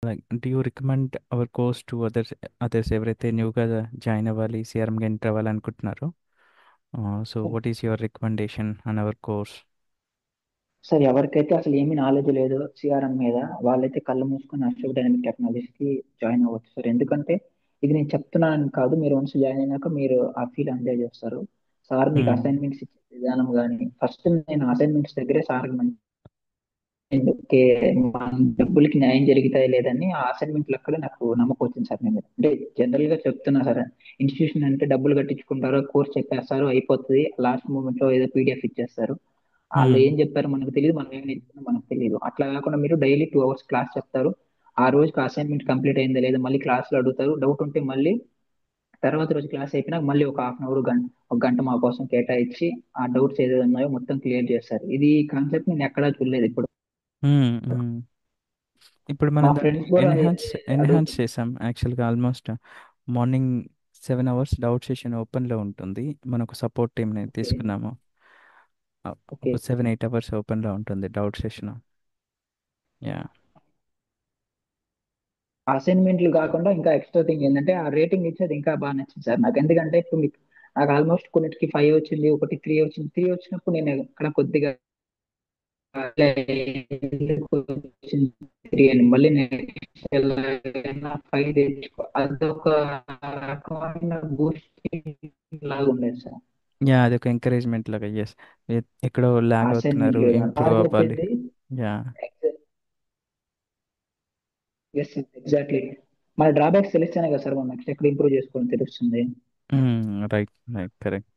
Like do you recommend our course to others ఎవరైతే న్యూగా join అవ్వాలి, సిఆర్ఎంగా ఎంటర్ అవ్వాలనుకుంటున్నారో? So what is your recommendation on our course? Sir ఎవరికైతే అసలు ఏమీ నాలెడ్జ్ లేదు సిఆర్ఎం మీద, వాళ్ళైతే కళ్ళు మూసుకొని అశోక్ డైనమిక్ టెక్నాలజీస్కి జాయిన్ అవ్వచ్చు సార్. ఎందుకంటే ఇది నేను చెప్తున్నాను కాదు, మీరు వన్స్ జాయిన్ అయినాక మీరు ఆ ఫీల్ ఎంజాయ్ చేస్తారు. సార్ మీకు అసైన్మెంట్స్ ఇచ్చే విధానం కానీ, ఫస్ట్ నేను అసైన్మెంట్స్ దగ్గరే సార్ ఓకే, మన డబ్బులకి న్యాయం జరుగుతాయి లేదని ఆ అసైన్మెంట్లు అక్కడ నాకు నమ్మకం వచ్చింది సార్. నేను అంటే జనరల్ గా చెప్తున్నా సార్, ఇన్స్టిట్యూషన్ అంటే డబ్బులు కట్టించుకుంటారు, కోర్స్ చెప్పేస్తారు, అయిపోతుంది, లాస్ట్ మూమెంట్ లో ఏదో పీడిఎఫ్ ఇచ్చేస్తారు. వాళ్ళు ఏం చెప్పారు మనకు తెలియదు, మనం ఏం నేర్చుకున్నా మనకు తెలియదు. అట్లా కాకుండా మీరు డైలీ 2 hours క్లాస్ చెప్తారు, ఆ రోజుకి అసైన్మెంట్ కంప్లీట్ అయిందా లేదా మళ్ళీ క్లాస్ లో అడుగుతారు, డౌట్ ఉంటే మళ్ళీ తర్వాత రోజు క్లాస్ అయిపోయినాక మళ్ళీ ఒక హాఫ్ అన్ అవర్ ఒక గంట మా కోసం కేటాయించి ఆ డౌట్స్ ఏదైతే ఉన్నాయో మొత్తం క్లియర్ చేస్తారు. ఇది కాన్సెప్ట్ నేను ఎక్కడా చూడలేదు ఇప్పుడు. ఇప్పుడు మా మనం దాన్ని ఫ్రెండ్స్ కూడా ఎన్హాన్స్ చేసాం యాక్చువల్గా. Almost morning 7 hours doubt session ఓపెన్లో ఉంటుంది. మనకు సపోర్ట్ టీమ్ని ఓకే. తీసుకున్నాము. ఓకే. ఒక 7-8 hours ఓపెన్లో ఉంటుంది డౌట్ సెషన్. యా. అసైన్మెంట్లు కాకుండా ఇంకా ఎక్స్ట్రా థింగ్ ఏంటంటే ఆ రేటింగ్ ఇచ్చేది ఇంకా బాగా నచ్చింది సార్ నాకు. ఎందుకంటే ఇప్పుడు మీకు నాకు ఆల్మోస్ట్ కొన్నిటికి 5 వచ్చింది, ఒకటి 3 వచ్చింది. 3 వచ్చినప్పుడు నేను అక్కడ కొద్దిగా త్రీ అని మళ్ళీ నెక్స్ట్ 5 తెచ్చుకో, అదొక రకమైన బూస్టింగ్ లాగా ఉండేది సార్. యా, అది ఒక ఎంకరేజ్మెంట్ లాగా. ఎస్, ఎక్కడో ల్యాగ్ అవుతున్నారు, అసైన్మెంట్లు ఇంప్రూవ్ టార్గెట్ అవ్వాలి. ఏంటి? యా. Yes exactly. మన డ్రాబ్యాక్స్ తెలిస్తేనే కదా సార్ మనం నెక్స్ట్ ఎక్కడ ఇంప్రూవ్ చేసుకోవాలని తెలుస్తుంది. Right, right, correct.